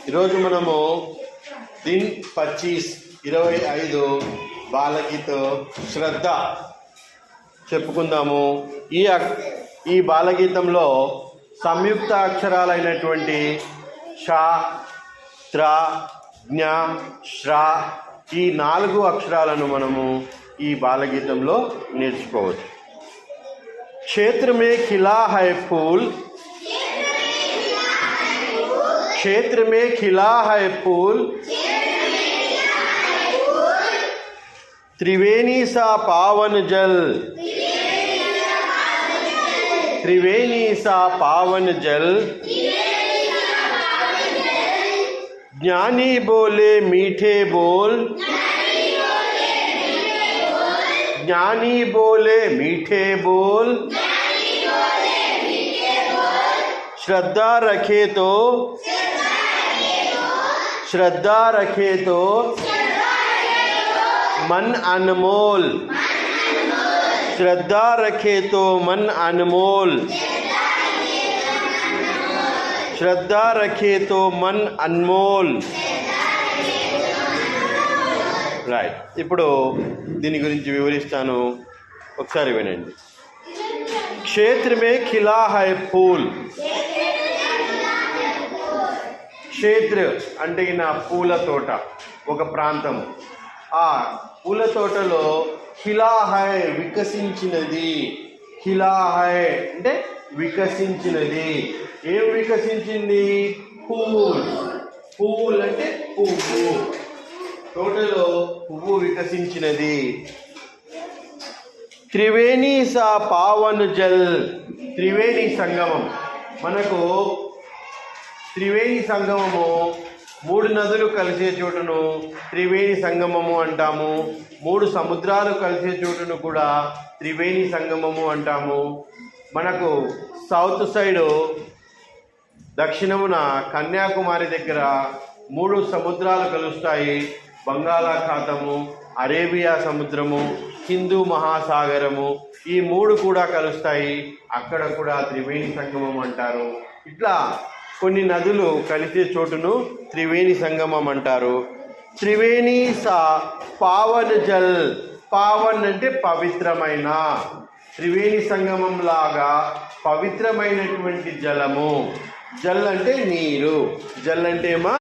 ఈరోజు మనము दिन 25 బాలగీత శ్రద్ధ చెప్పుకుందాము. ఈ బాలగీతంలో సంయుక్త అక్షరాలైనటువంటి ష, త్ర, జ్ఞ, శ్ర ఈ 4 అక్షరాలను మనము ఈ బాలగీతంలో నేర్చుకోవచ్చు. क्षेत्र में खिला है फूल, क्षेत्र में खिला है फूल, त्रिवेणी सा पावन जल, त्रिवेणी सा पावन जल, ज्ञानी बोले मीठे बोल, ज्ञानी बोले मीठे बोल, श्रद्धा रखे तो, श्रद्धा रखे तो मन अनमोल, श्रद्धा रखे तो मन अनमोल, श्रद्धा रखे तो मन अनमोल. రైట్, ఇప్పుడు దీని గురించి వివరిస్తాను, ఒకసారి వినండి. క్షేత్ర మే ఖిలా హై ఫూల్. క్షేత్ర అంటే నా పూల తోట, ఒక ప్రాంతము. ఆ పూల తోటలో ఖిలా హై వికసించినది. ఖిలా హై అంటే వికసించినది. ఏం వికసించింది? పూల్. పూల్ అంటే పువ్వు. తోటలో పువ్వు వికసించినది. త్రివేణి సా పావన్ జల్. త్రివేణి సంగమం. మనకు త్రివేణి సంగమము 3 నదులు కలిసే చోటును త్రివేణి సంగమము అంటాము. 3 సముద్రాలు కలిసే చోటును కూడా త్రివేణి సంగమము అంటాము. మనకు సౌత్ సైడు దక్షిణమున కన్యాకుమారి దగ్గర 3 సముద్రాలు కలుస్తాయి. బంగాళాఖాతము, అరేబియా సముద్రము, హిందూ మహాసాగరము, ఈ 3 కూడా కలుస్తాయి. అక్కడ కూడా త్రివేణి సంగమం అంటారు. ఇట్లా కొన్ని నదులు కలిసే చోటును త్రివేణి సంగమం అంటారు. త్రివేణి సా పావన్ జల్. పావన్ అంటే పవిత్రమైన. త్రివేణి సంగమం లాగా పవిత్రమైనటువంటి జలము. జల్ అంటే నీరు. జల్ అంటే ఏమా